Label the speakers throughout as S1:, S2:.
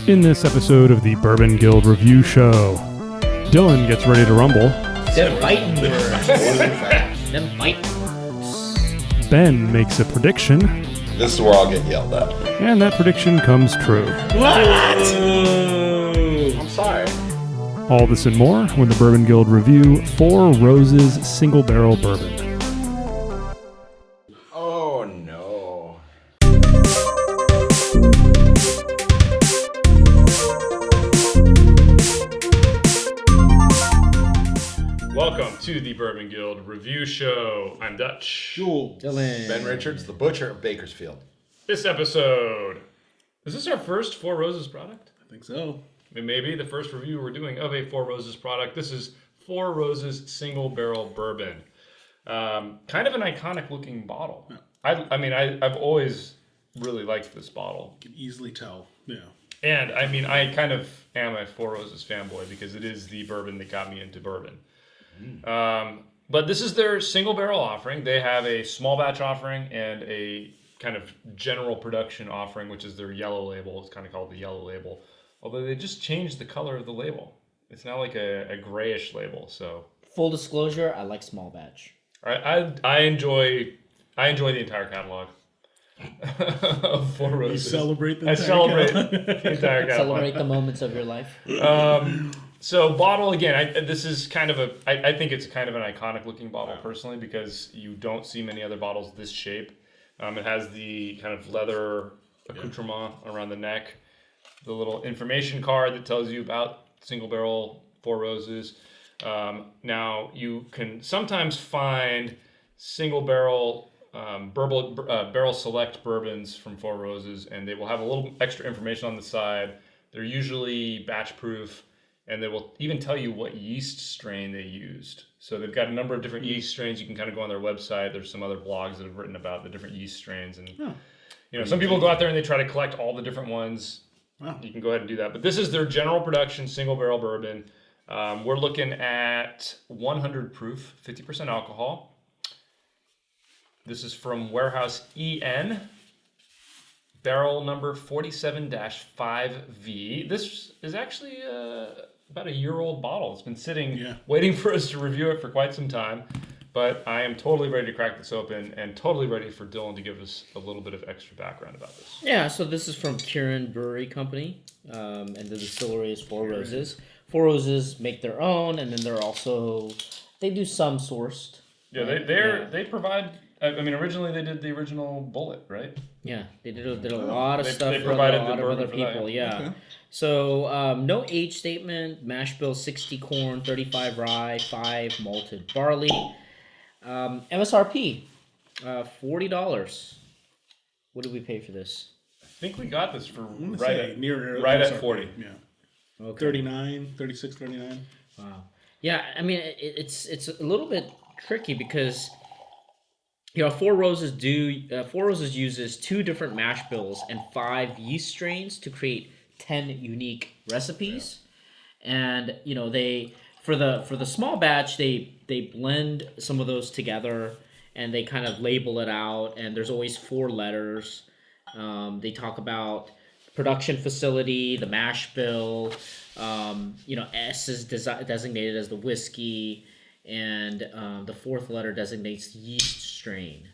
S1: In this episode of the Bourbon Guild Review Show, Dylan gets ready to rumble.
S2: Them fighting words. Them fighting words.
S1: Ben makes a prediction.
S3: This is where I'll get yelled at.
S1: And that prediction comes true.
S2: What?
S3: I'm sorry.
S1: All this and more when the Bourbon Guild review Four Roses Single Barrel Bourbon.
S3: Oh no.
S1: Welcome to the Bourbon Guild Review Show. I'm Dutch.
S2: Jewel. Dylan.
S3: Ben Richards, the butcher of Bakersfield.
S1: This episode, is this our first Four Roses product?
S4: I think so.
S1: It may be the first review we're doing of a Four Roses product. This is Four Roses Single Barrel Bourbon. Kind of an iconic looking bottle.
S4: Yeah.
S1: I've always really liked this bottle.
S4: You can easily tell. Yeah.
S1: And I mean, I kind of am a Four Roses fanboy because it is the bourbon that got me into bourbon. But this is their single barrel offering. They have a small batch offering and a kind of general production offering, which is their yellow label. It's kind of called the yellow label. Although they just changed the color of the label. It's now like a grayish label. So
S2: Full disclosure, I like small batch.
S1: I enjoy the entire catalog of Four Roses.
S4: You celebrate the
S1: I
S4: entire
S1: celebrate
S4: catalog.
S1: the entire catalog.
S2: Celebrate the moments of your life.
S1: So bottle again. This is kind of I think it's kind of an iconic looking bottle personally because you don't see many other bottles this shape. It has the kind of leather accoutrement around the neck, the little information card that tells you about single barrel Four Roses. Now you can sometimes find single barrel barrel select bourbons from Four Roses, and they will have a little extra information on the side. They're usually batch proof. And they will even tell you what yeast strain they used. So they've got a number of different yeast strains. You can kind of go on their website. There's some other blogs that have written about the different yeast strains. And some people go out there and they try to collect all the different ones.
S4: Wow.
S1: You can go ahead and do that. But this is their general production single barrel bourbon. We're looking at 100 proof, 50% alcohol. This is from Warehouse EN. Barrel number 47-5V. This is actually about a year-old bottle. It's been sitting, waiting for us to review it for quite some time. But I am totally ready to crack this open and totally ready for Dylan to give us a little bit of extra background about this.
S2: Yeah, so this is from Kirin Brewery Company, and the distillery is Four Roses. Four Roses make their own, and then they do some sourced.
S1: Yeah, they provide. I mean, originally they did the original Bullet, right?
S2: Yeah, they did a lot of stuff
S1: they
S2: for a
S1: provided
S2: lot
S1: the
S2: of other
S1: bourbon for that,
S2: people.
S1: yeah.
S2: Yeah. So no age statement. Mash bill 60 corn, 35 rye, 5 malted barley. MSRP $40. What did we pay for this?
S1: I think we got this for
S4: Right
S1: at
S4: MSRP.
S1: 40.
S4: Yeah.
S2: Okay.
S4: 39, 36, 39.
S2: Wow. Yeah, I mean it's a little bit tricky because Four Roses uses 2 different mash bills and 5 yeast strains to create 10 unique recipes. And they for the small batch they blend some of those together and they kind of label it out, and there's always 4 letters. They talk about production facility, the mash bill, S is designated as the whiskey, and the 4th letter designates yeast strain.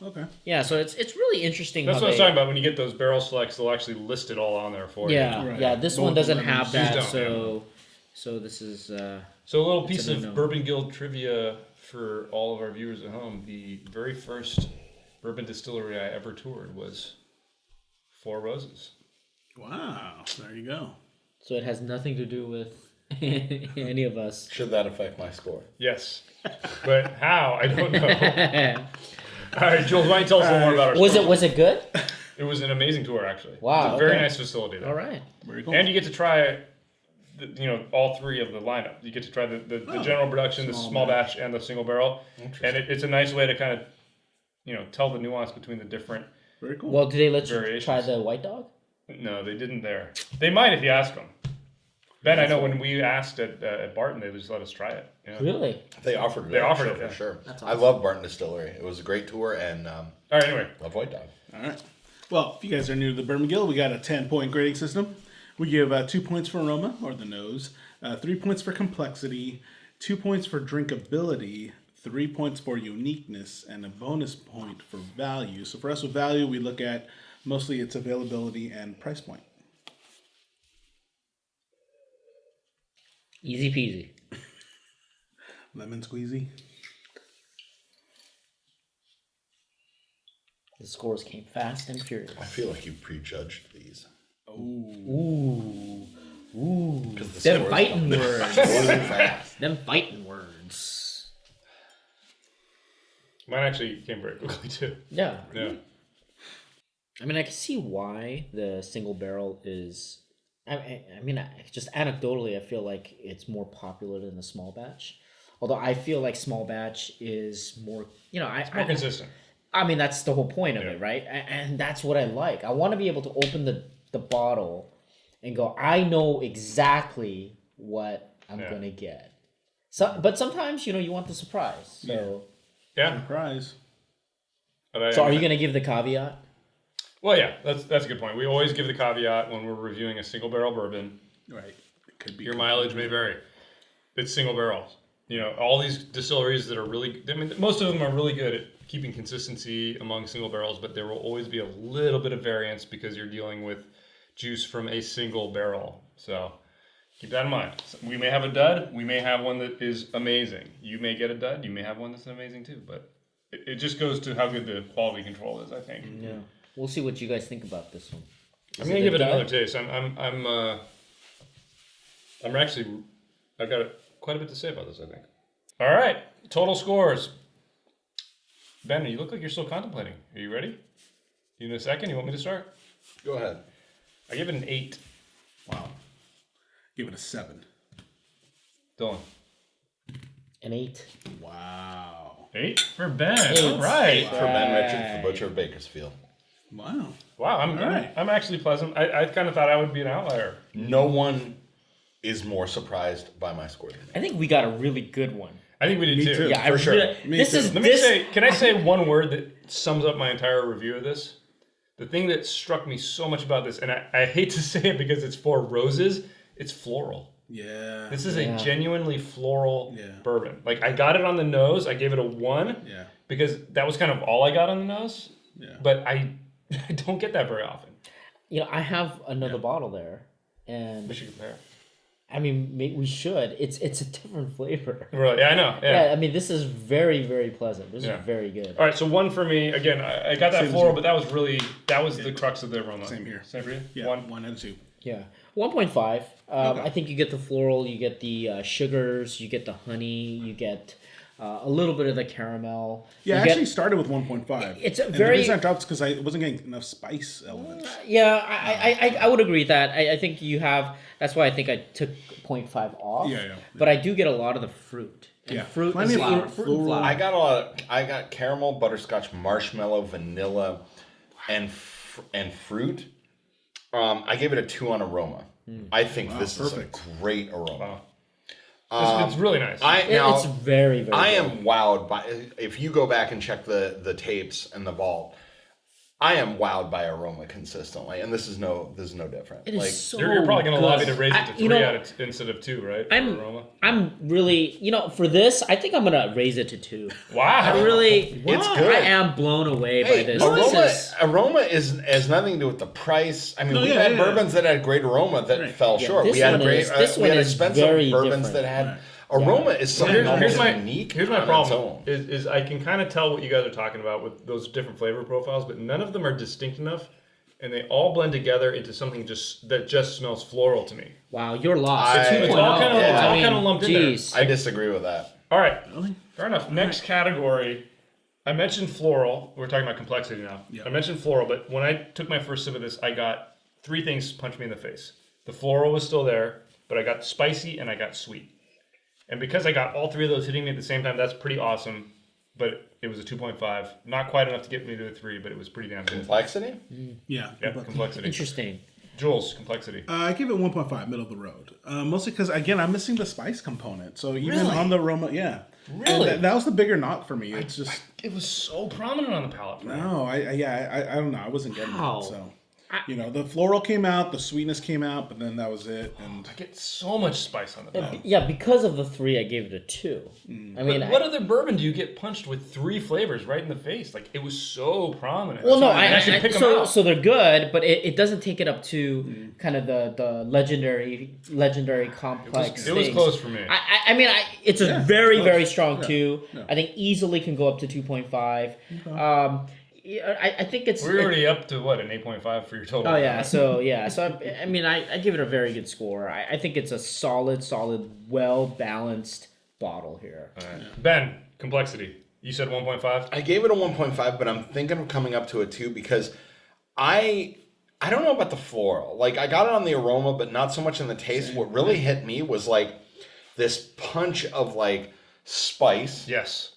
S4: Okay.
S2: Yeah, so it's really interesting.
S1: That's what I was talking about. When you get those barrel selects, they'll actually list it all on there for you.
S4: Right.
S2: Yeah. This one doesn't have that,
S1: These
S2: so this is.
S1: So a little piece of
S2: no-no.
S1: Bourbon Guild trivia for all of our viewers at home. The very first bourbon distillery I ever toured was Four Roses.
S4: Wow. There you go.
S2: So it has nothing to do with any of us.
S3: Should that affect my score?
S1: Yes. But how? I don't know. All right, Jules, why don't you tell us a little more about our store?
S2: Was it good?
S1: It was an amazing tour, actually.
S2: Wow,
S1: It's a very
S2: okay.
S1: nice facility there.
S2: All right.
S4: Very cool.
S1: And you get to try, all 3 of the lineup. You get to try the general production, the small batch, and the single barrel. And it's a nice way to kind of, tell the nuance between the different.
S4: Very cool.
S2: Well, do they let you
S1: Variations.
S2: try the white dog?
S1: No, they didn't there. They might if you ask them. Ben, I know when we asked at Barton, they just let us try it. Yeah.
S2: Really?
S3: They offered it.
S1: They offered it,
S3: for
S1: yeah.
S3: sure.
S2: That's
S3: I
S2: awesome.
S3: love Barton Distillery. It was a great tour, and
S1: All right, anyway.
S3: love White Dog.
S4: All right. Well, if you guys are new to the Bourbon Guild, we got a 10-point grading system. We give 2 points for aroma, or the nose, 3 points for complexity, 2 points for drinkability, 3 points for uniqueness, and a bonus point for value. So for us with value, we look at mostly its availability and price point.
S2: Easy peasy.
S4: Lemon squeezy.
S2: The scores came fast and furious.
S3: I feel like you prejudged these.
S2: Ooh. Ooh.
S3: 'Cause the
S2: Them
S3: scores
S2: fighting
S3: come
S2: words.
S3: fast.
S2: Them fighting words.
S1: Mine actually came very quickly too.
S2: Yeah.
S1: Yeah.
S2: I mean, I can see why the single barrel is. I mean, just anecdotally, I feel like it's more popular than the small batch. Although I feel like small batch is more,
S1: More consistent.
S2: I mean, that's the whole point of
S1: Yeah.
S2: it, right? And that's what I like. I want to be able to open the bottle and go, I know exactly what I'm
S1: Yeah.
S2: going to get. So, but sometimes, you want the surprise. So,
S1: Yeah.
S4: Surprise.
S1: But
S2: so are you going to give the caveat?
S1: Well, yeah, that's a good point. We always give the caveat when we're reviewing a single barrel bourbon.
S4: Right. It could be.
S1: Your mileage may vary. It's single barrels. All these distilleries that are really, I mean, most of them are really good at keeping consistency among single barrels, but there will always be a little bit of variance because you're dealing with juice from a single barrel. So keep that in mind. We may have a dud. We may have one that is amazing. You may get a dud. You may have one that's amazing too. But it just goes to how good the quality control is, I think.
S2: Yeah. We'll see what you guys think about this one.
S1: I'm gonna give it another taste. I've got quite a bit to say about this, I think. All right, total scores. Ben, you look like you're still contemplating. Are you ready? You in a second? You want me to start?
S3: Go ahead.
S1: I give it an 8.
S4: Wow. Give it a 7.
S1: Dylan.
S2: An 8.
S4: Wow.
S1: 8 for Ben.
S2: Eight.
S1: All right.
S3: For Ben Richards, the Butcher of Bakersfield.
S4: Wow.
S1: Wow,
S4: All right.
S1: I'm actually pleasant. I kind of thought I would be an outlier.
S3: No one is more surprised by my score than me.
S2: I think we got a really good one.
S1: I think we did
S4: Me
S1: too.
S4: too.
S2: Yeah, I
S3: For sure.
S2: really,
S4: Me
S2: this
S4: too.
S2: is
S1: Let me
S2: this.
S1: say, can I say one word that sums up my entire review of this? The thing that struck me so much about this, and I hate to say it because it's 4 roses, it's floral.
S4: Yeah.
S1: This is
S2: Yeah.
S1: a genuinely floral
S4: Yeah.
S1: bourbon. Like, I got it on the nose. I gave it a 1
S4: Yeah.
S1: because that was kind of all I got on the nose.
S4: Yeah.
S1: But I don't get that very often.
S2: I have another bottle there, and
S1: We should compare.
S2: I mean, we should. It's a different flavor.
S1: Really? Yeah, I know. Yeah.
S2: Yeah, I mean, this is very, very pleasant. This
S1: Yeah.
S2: is very good.
S1: All right, so 1 for me. Again, I got that
S4: Same as
S1: floral,
S4: you.
S1: but that was the crux of the aroma.
S4: Same here.
S1: Same for you?
S4: Yeah.
S1: 1.
S4: 1 and 2.
S2: Yeah, 1.5.
S4: Okay.
S2: I think you get the floral, you get the sugars, you get the honey, you get a little bit of the caramel.
S4: Yeah,
S2: You
S4: I
S2: get-
S4: actually started with 1.5.
S2: It's a
S4: And
S2: very-
S4: the reason I dropped is because I wasn't getting enough spice elements.
S2: Yeah, I would agree with that. I think you have. That's why I think I took 0.5 off.
S4: Yeah.
S2: But I do get a lot and fruit. And
S4: Yeah,
S2: fruit
S4: plenty
S2: is
S4: of
S2: fruit,
S4: flower,
S2: fruit and
S4: floral.
S2: flower.
S3: I got caramel, butterscotch, marshmallow, vanilla, and fruit. I gave it a 2 on aroma. I think this
S4: perfect.
S3: is a great aroma.
S1: Wow. It's really nice.
S2: It's very, very
S3: I
S2: good.
S3: am wowed by. If you go back and check the tapes and the vault, I am wowed by aroma consistently, and this is no different.
S2: It is
S3: Like,
S2: so
S1: You're probably going to lobby
S2: good.
S1: to raise it to 3
S2: you know,
S1: out of instead of 2, right? for aroma?
S2: I'm really, for this, I think I'm gonna raise it to 2.
S1: Wow.
S2: I really,
S3: It's good.
S2: I am blown away by
S3: hey,
S2: this.
S3: aroma has nothing to do with the price. I mean,
S4: No,
S3: we've
S4: yeah,
S3: had
S4: yeah.
S3: bourbons that had great aroma that fell
S2: Yeah,
S3: short.
S2: this
S3: We had
S2: one
S3: great,
S2: is- this
S3: we
S2: one
S3: had
S2: is
S3: expensive
S2: very
S3: bourbons
S2: different.
S3: that had aroma is something almost unique.
S1: Here's my
S3: on
S1: problem.
S3: its own.
S1: Is I can kind of tell what you guys are talking about with those different flavor profiles, but none of them are distinct enough, and they all blend together into something that just smells floral to me.
S2: Wow, you're lost.
S3: I-
S2: 2.0.
S3: It's
S1: all kinda-
S3: it's all
S1: kinda lumped in there.
S2: geez.
S3: I disagree with that.
S1: All right,
S4: Really?
S1: fair enough. Next category, I mentioned floral. We're talking about complexity now.
S4: Yeah.
S1: I mentioned floral, but when I took my first sip of this, I got 3 things punch me in the face. The floral was still there, but I got spicy and I got sweet. And because I got all 3 of those hitting me at the same time, that's pretty awesome. But it was a 2.5. Not quite enough to get me to a 3, but it was pretty damn good.
S3: Complexity?
S4: Yeah.
S1: Yeah, complexity.
S2: Interesting.
S1: Jules, complexity.
S4: I give it 1.5, middle of the road. Mostly because, again, I'm missing the spice component. So even
S3: Really?
S4: on the aroma, yeah.
S3: Really?
S4: And that was the bigger knock for me. It's just,
S1: It was so prominent on the palate. For me.
S4: no, I don't know. I wasn't getting
S2: Wow.
S4: it. So The floral came out, the sweetness came out, but then that was it. And
S1: I get so much spice on the palate.
S2: Yeah, because of the 3, I gave it a 2. I mean,
S1: What other bourbon do you get punched with 3 flavors right in the face? Like, it was so prominent.
S2: well, no,
S1: I should pick them
S2: so
S1: out.
S2: so they're good, but it doesn't take it up to kind of the legendary complex.
S1: It was
S2: things.
S1: close for me.
S2: I mean, it's a very
S4: close.
S2: very strong
S4: Yeah,
S2: 2.
S4: yeah.
S2: I think easily can go up to 2.5. I think it's.
S1: We're already up to what, an 8.5 for your total?
S2: Oh yeah, so I mean I give it a very good score. I think it's a solid, well balanced bottle here.
S1: All right. Ben, complexity. You said 1.5.
S3: I gave it a 1.5, but I'm thinking of coming up to a 2 because I don't know about the floral. Like, I got it on the aroma, but not so much in the taste. What really hit me was like this punch of like spice,
S1: Yes.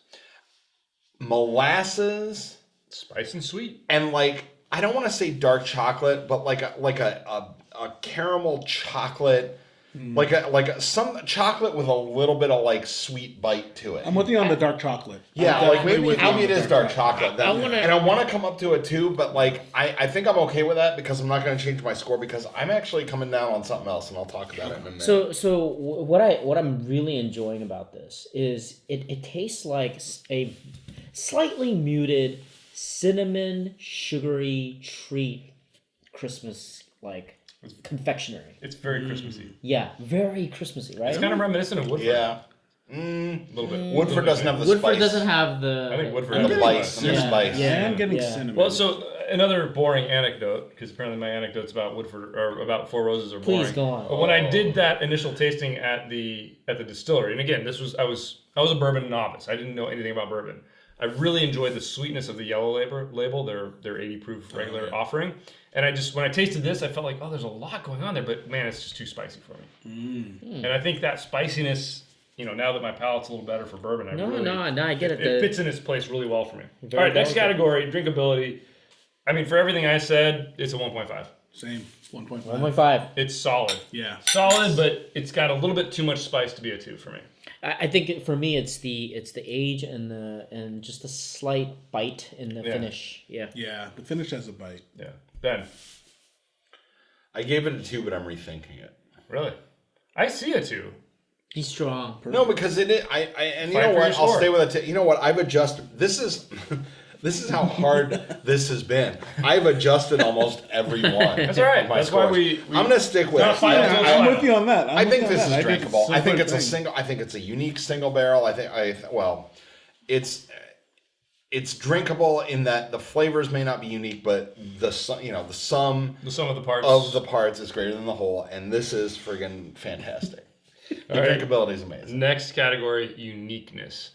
S3: molasses,
S1: Spice and sweet.
S3: and like, I don't want to say dark chocolate, but like a caramel chocolate, like some chocolate with a little bit of like sweet bite to it.
S4: I'm with you on the dark chocolate.
S3: Yeah,
S4: I'm
S3: like
S4: definitely with you on
S3: maybe it
S4: the
S3: is dark chocolate.
S2: I wanna-
S3: And I want to come up to a 2, but like I think I'm okay with that because I'm not going to change my score because I'm actually coming down on something else, and I'll talk about it in a minute.
S2: So what I'm really enjoying about this is it tastes like a slightly muted cinnamon sugary treat Christmas like confectionery.
S1: It's very Christmassy.
S2: Yeah, very Christmassy, right?
S1: It's kind of reminiscent of Woodford.
S3: yeah,
S1: A little bit.
S3: Woodford doesn't have the
S2: Woodford
S3: spice.
S2: doesn't have the.
S1: I think Woodford
S3: and
S1: has
S3: the spice.
S2: Yeah,
S3: The spice.
S2: yeah.
S4: I'm getting
S2: Yeah.
S4: cinnamon.
S1: Well, so another boring anecdote, because apparently my anecdotes about Woodford or about Four Roses are boring.
S2: Please go on.
S1: But when I did that initial tasting at the distillery, and again, I was a bourbon novice. I didn't know anything about bourbon. I really enjoyed the sweetness of the yellow label, their 80 proof regular offering. And when I tasted this, I felt like, oh, there's a lot going on there, but man, it's just too spicy for me. And I think that spiciness, now that my palate's a little better for bourbon,
S2: I get it.
S1: it fits in its place really well for me.
S2: Very
S1: All right, next
S2: delicate.
S1: category, drinkability. I mean, for everything I said, it's a 1.5.
S4: Same. 1.5.
S2: 1.5.
S1: It's solid.
S4: Yeah.
S1: Solid, but it's got a little bit too much spice to be a 2 for me.
S2: I think for me it's the age and just a slight bite in the finish. Yeah.
S4: Yeah. The finish has a bite.
S1: Yeah. Ben,
S3: I gave it a 2, but I'm rethinking it.
S1: really? I see a 2.
S2: Be strong.
S3: No, because it is. And you
S1: Fight
S3: know
S1: for
S3: what?
S1: your
S3: I'll
S1: score.
S3: stay with it. You know what? I've adjusted. This is how hard this has been. I've adjusted almost every one.
S1: That's all right.
S3: of my
S1: That's why
S3: scores.
S1: we
S3: I'm going to stick with
S1: not
S3: it.
S1: final
S3: I-
S1: until
S3: I-
S1: it's
S4: I'm with you on that.
S3: I think this is drinkable. I think it's a
S4: single.
S3: I think it's a unique single barrel. It's drinkable in that the flavors may not be unique, but the sum
S1: the sum of the parts
S3: of the parts is greater than the whole, and this is friggin' fantastic. The
S1: All right.
S3: drinkability is amazing.
S1: Next category, uniqueness.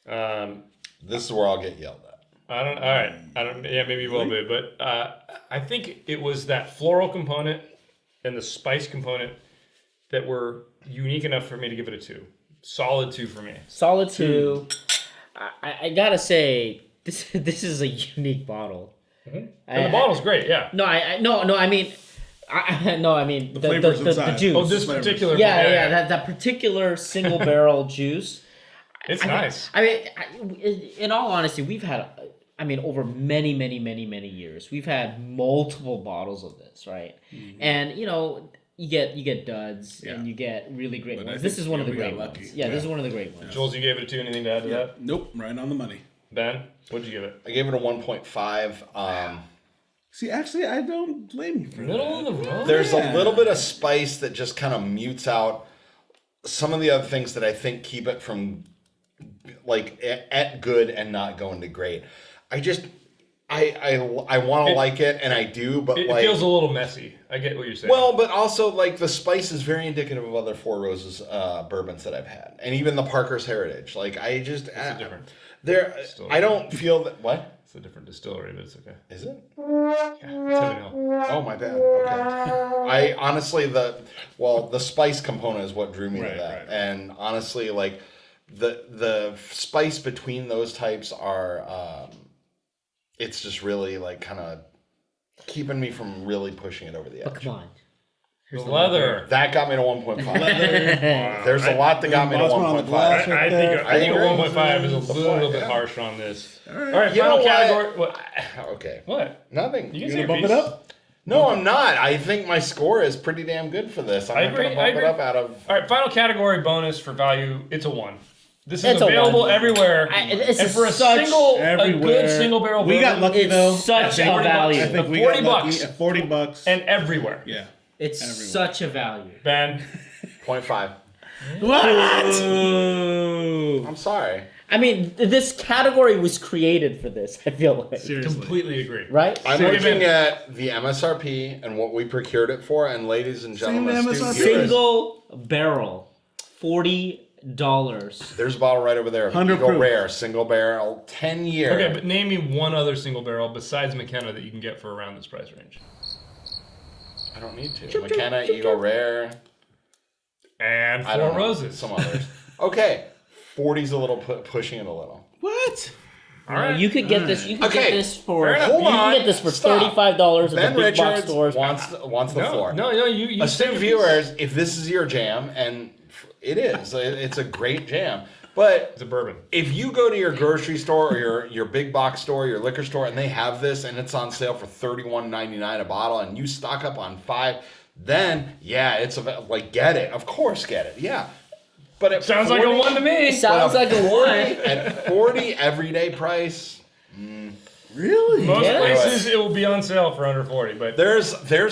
S3: This is where I'll get yelled at.
S1: Yeah, maybe you will be, but I think it was that floral component and the spice component that were unique enough for me to give it a 2. Solid 2 for me.
S2: Solid 2. I gotta say this is a unique bottle.
S1: And the bottle's great, yeah.
S2: I mean the
S4: flavors
S2: the
S4: inside.
S2: juice.
S1: Oh, this
S4: Flavors.
S1: particular
S2: that particular single barrel juice.
S1: It's nice.
S2: I mean, in all honesty, we've had, over many years, we've had multiple bottles of this, right?
S4: Mm-hmm.
S2: And you get duds and you get really great
S4: But I
S2: ones. This
S4: think,
S2: is one of the
S4: we got
S2: great
S4: lucky.
S2: ones. Yeah,
S4: Yeah.
S2: this is one of the great ones.
S1: Jules, you gave it a 2. Anything to add to that?
S4: Nope. Right on the money.
S1: Ben, what'd you give it?
S3: I gave it a 1.5.
S4: See, actually, I don't blame you for
S1: Middle
S4: that.
S1: of the road?
S3: There's a little bit of spice that just kind of mutes out some of the other things that I think keep it from like at good and not going to great. I want to like it, and I do, but
S1: It
S3: like
S1: feels a little messy. I get what you're saying.
S3: well, but also like the spice is very indicative of other Four Roses bourbons that I've had, and even the Parker's Heritage. Like I just
S1: different
S3: there.
S1: Still
S3: I don't feel that. What
S1: it's a different distillery, but it's okay.
S3: is it?
S1: Yeah, Tiffin Hill.
S3: Oh my bad. Okay. I honestly the spice component is what drew me to
S4: Right,
S3: that,
S4: right.
S3: and honestly like the spice between those types are it's just really like kind of keeping me from really pushing it over the
S2: But
S3: edge.
S2: come on.
S1: The leather.
S3: That got me to 1.5. There's a lot that got me to
S4: Bossman on the
S3: 1.5.
S4: glass.
S1: I think a
S3: agree.
S1: 1.5 is a
S3: The
S1: little
S3: point,
S1: bit
S3: yeah.
S1: harsh on this. All right,
S3: You know
S1: final
S3: what?
S1: category. What?
S3: Okay.
S1: What?
S3: Nothing.
S1: You
S4: You
S1: can
S4: gonna
S1: say
S4: bump
S1: your
S4: it
S1: piece.
S4: up?
S3: No, I'm not. I think my score is pretty damn good for this. I'm
S1: I
S3: not going
S1: agree,
S3: to
S1: I
S3: bump it
S1: agree.
S3: up out of...
S1: All right, final category bonus for value. It's a 1. This is
S2: It's a
S1: available
S2: 1.
S1: everywhere.
S2: This
S1: and
S2: is
S1: for a
S2: such
S4: Everywhere.
S1: good single barrel
S4: We got
S1: bourbon,
S4: lucky
S2: It's
S4: though.
S2: such
S1: At
S2: a
S1: 40
S2: value.
S4: I think we
S1: 40
S4: got lucky
S1: bucks.
S4: at $40.
S1: and everywhere.
S4: Yeah.
S2: It's
S4: Everywhere.
S2: such a value.
S1: Ben,
S3: 0.5.
S4: What?
S2: Ooh.
S3: I'm sorry.
S2: I mean, this category was created for this. I feel like,
S4: Seriously.
S1: completely agree.
S2: right?
S3: I'm
S1: So
S3: looking
S1: even-
S3: at the MSRP and what we procured it for, and ladies and gentlemen,
S4: Same
S3: astute
S4: MSRP.
S3: viewers,
S2: Single barrel, $40.
S3: there's a bottle right over there.
S4: 100
S3: Eagle
S4: proof.
S3: Rare, single barrel, 10 year.
S1: Okay, but name me one other single barrel besides McKenna that you can get for around this price range.
S3: I don't need to. McKenna, Eagle Rare.
S1: And
S3: I don't
S1: Four
S3: know.
S1: Roses.
S3: Some others. Okay, 40's a little pushing it a little.
S4: What?
S1: All right.
S2: You could get this. You could
S3: Okay,
S2: get this for.
S3: fair enough.
S2: You
S3: Hold
S2: can
S3: on.
S2: get this for
S3: Stop.
S2: $35 at
S3: Ben
S2: the big box
S3: Richards
S2: stores.
S3: wants the
S1: no,
S3: floor.
S1: no, you
S3: Astute viewers, if this is your jam, and it is, it's a great jam. But
S1: It's a bourbon.
S3: if you go to your grocery store or your big box store, your liquor store, and they have this and it's on sale for $31.99 a bottle, and you stock up on 5, then yeah, it's get it. Of course, get it. Yeah. But at
S1: Sounds like a 1 to me.
S2: Sounds like a 1.
S3: At 40 everyday price,
S4: Really?
S1: Most
S2: Yeah.
S1: places it will be on sale for under 40, but
S3: there's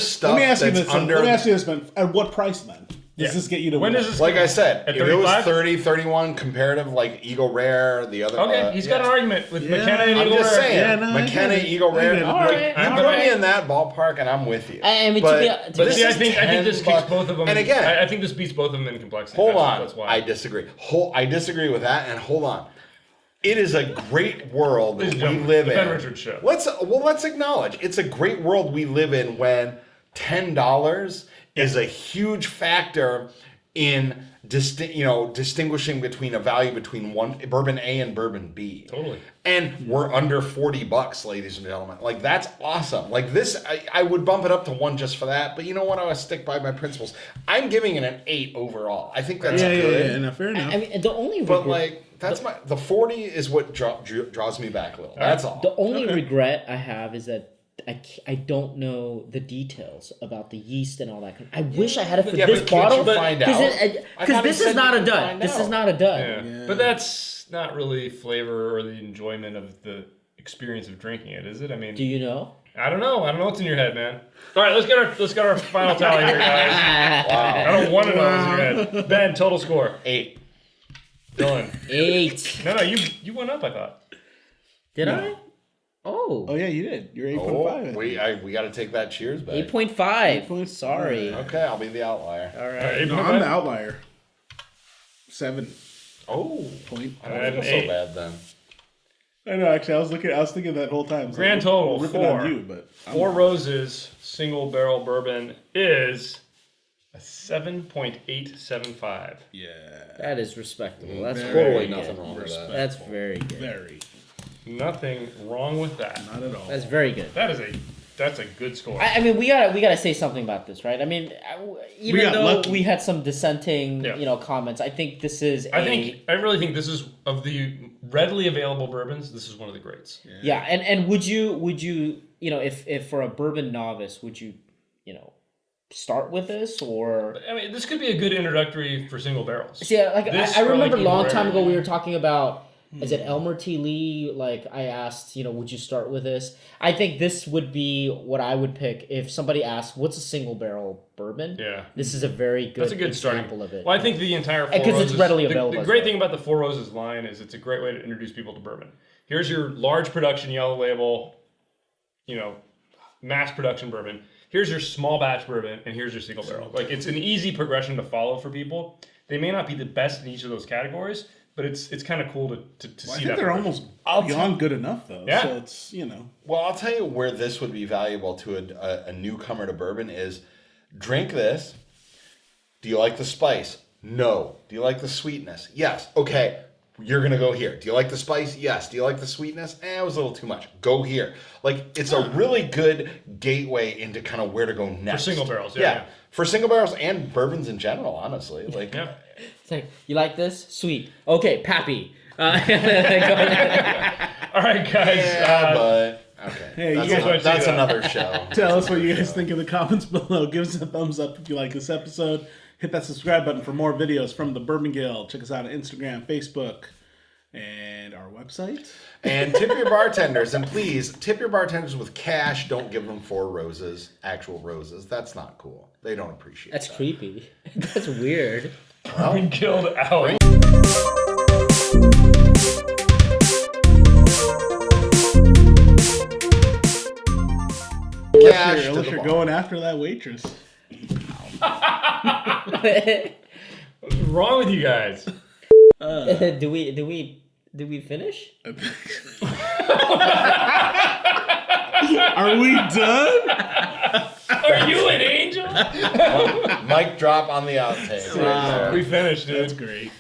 S3: stuff
S4: Let me ask you
S3: that's
S4: this.
S3: under.
S4: Let me ask you this, man. At what price, then? Does
S1: Yeah.
S4: this get you to
S1: when
S4: win?
S1: does this
S3: Like I said,
S1: At
S3: if it was
S1: 35?
S3: 30, 31 comparative, like Eagle Rare, the other.
S1: Okay, he's got an argument with
S4: Yeah,
S1: McKenna and
S3: I'm
S1: Eagle
S3: just
S1: Rare.
S3: saying,
S4: Yeah, no, I
S3: McKenna,
S4: get it.
S3: Eagle
S4: I
S3: Rare.
S4: get it.
S3: Like,
S2: Alright,
S3: you put me in that ballpark, and I'm with you.
S2: I mean,
S3: but,
S2: to
S1: But
S2: be-
S1: see, I
S3: is
S1: think
S3: 10
S1: this keeps
S3: bucks.
S1: both of them.
S3: And again,
S1: I think this beats both of them in complexity.
S3: hold on,
S1: That's why.
S3: I disagree. I disagree with that, and hold on. It is a great world that
S1: Ladies
S3: we
S1: and gentlemen,
S3: live
S1: the
S3: in.
S1: Ben Richards Show.
S3: Let's acknowledge it's a great world we live in when $10 is a huge factor in distinguishing between a value between one bourbon A and bourbon B.
S1: Totally.
S3: And we're under $40, ladies and gentlemen. Like, that's awesome. Like, this, I would bump it up to 1 just for that. But you know what? I would stick by my principles. I'm giving it an 8 overall. I think that's
S4: Yeah,
S3: good.
S4: yeah. No, fair enough.
S2: I mean, the only
S3: But
S2: regret,
S3: like, that's the 40 is what draws me back a little. That's all.
S2: the only regret I have is that I don't know the details about the yeast and all that. I wish I had it for
S3: Yeah,
S2: this
S3: but can't
S2: bottle,
S3: you find out? I
S2: because
S3: thought
S2: this
S3: he
S2: is
S3: said
S2: not
S3: you
S2: a
S3: could
S2: dud.
S3: find
S2: This is
S3: out.
S2: not a dud.
S1: Yeah.
S4: Yeah.
S1: But that's not really flavor or the enjoyment of the experience of drinking it, is it? I mean,
S2: Do you know?
S1: I don't know. I don't know what's in your head, man. All right, let's get our final tally here, guys.
S3: Wow.
S1: I don't want to know what's in your head. Ben, total score.
S3: 8.
S1: Dylan.
S2: 8.
S1: No, you went up. I thought.
S2: Did
S4: No.
S2: I? Oh.
S4: Oh yeah, you did. You're 8.5.
S3: Oh, we got to take that cheers back.
S2: 8.5.
S4: 8.5.
S2: Sorry.
S3: Okay, I'll be the outlier.
S2: All
S1: All
S2: right.
S1: right,
S4: No,
S1: 8.5?
S4: I'm the outlier. 7
S3: Oh,
S4: point.
S3: I don't
S1: I had
S3: feel
S1: an
S3: so
S1: 8.
S3: bad then.
S4: I know. Actually, I was thinking that whole time.
S1: Grand total,
S4: ripping
S1: 4.
S4: on you, but I'm-
S1: Four Roses single barrel bourbon is a 7.875.
S4: Yeah.
S2: That is respectable. That's
S4: Very
S2: very
S3: Totally
S2: good.
S3: nothing wrong with that.
S2: That's very good.
S4: Very.
S1: Nothing wrong with that.
S4: Not at all.
S2: That's very good.
S1: That's a good score.
S2: I mean, we gotta say something about this, right? I mean, even
S4: got
S2: though
S4: lucky.
S2: we had some dissenting,
S1: Yeah.
S2: comments, I think this is.
S1: I really think this is of the readily available bourbons. This is one of the greats.
S2: Yeah, and would you if for a bourbon novice, would you start with this or?
S1: I mean, this could be a good introductory for single barrels.
S2: See, like
S1: This
S2: I remember a
S1: probably
S2: long
S1: Eagle
S2: time
S1: Rare.
S2: ago we were talking about. Is it Elmer T. Lee? Like I asked, would you start with this? I think this would be what I would pick if somebody asked, "What's a single barrel bourbon?"
S1: Yeah.
S2: This is a very good.
S1: That's a good starting
S2: example of it.
S1: Well, I think the entire Four
S2: Because it's
S1: Roses,
S2: readily
S1: the-
S2: available
S1: The
S2: as
S1: great
S2: well.
S1: thing about the Four Roses line is it's a great way to introduce people to bourbon. Here's your large production yellow label, mass production bourbon. Here's your small batch bourbon, and here's your single barrel. Like it's an easy progression to follow for people. They may not be the best in each of those categories, but it's kind of cool to
S4: Well,
S1: see
S4: I
S1: that.
S4: think they're
S1: progression.
S4: almost beyond good enough though.
S1: Yeah.
S4: So it's
S3: Well, I'll tell you where this would be valuable to a newcomer to bourbon is drink this. Do you like the spice? No. Do you like the sweetness? Yes. Okay. You're going to go here. Do you like the spice? Yes. Do you like the sweetness? It was a little too much. Go here. Like, it's a really good gateway into kind of where to go next.
S1: single barrels, yeah.
S3: For single barrels and bourbons in general, honestly. Like,
S1: Yeah.
S2: It's like, you like this? Sweet. Okay, Pappy.
S1: All right, guys.
S3: yeah, but Okay.
S4: Hey,
S3: that's
S4: you guys-
S3: that's another show.
S4: Tell us what you guys think in the comments below. Give us a thumbs up if you like this episode. Hit that subscribe button for more videos from the Bourbon Guild. Check us out on Instagram, Facebook, and our website.
S3: And tip your bartenders, and please tip your bartenders with cash. Don't give them 4 roses, actual roses. That's not cool. They don't appreciate
S2: That's
S3: that.
S2: creepy. That's weird.
S1: Bourbon Guild out.
S3: Cash to
S4: Unless
S3: the
S4: you're
S3: bar.
S4: going after that waitress.
S1: What's wrong with you guys?
S2: Do we finish?
S4: Are we done?
S1: Are you an angel?
S3: Mic drop on the outtake.
S2: Wow.
S1: We finished, dude.
S4: That's great.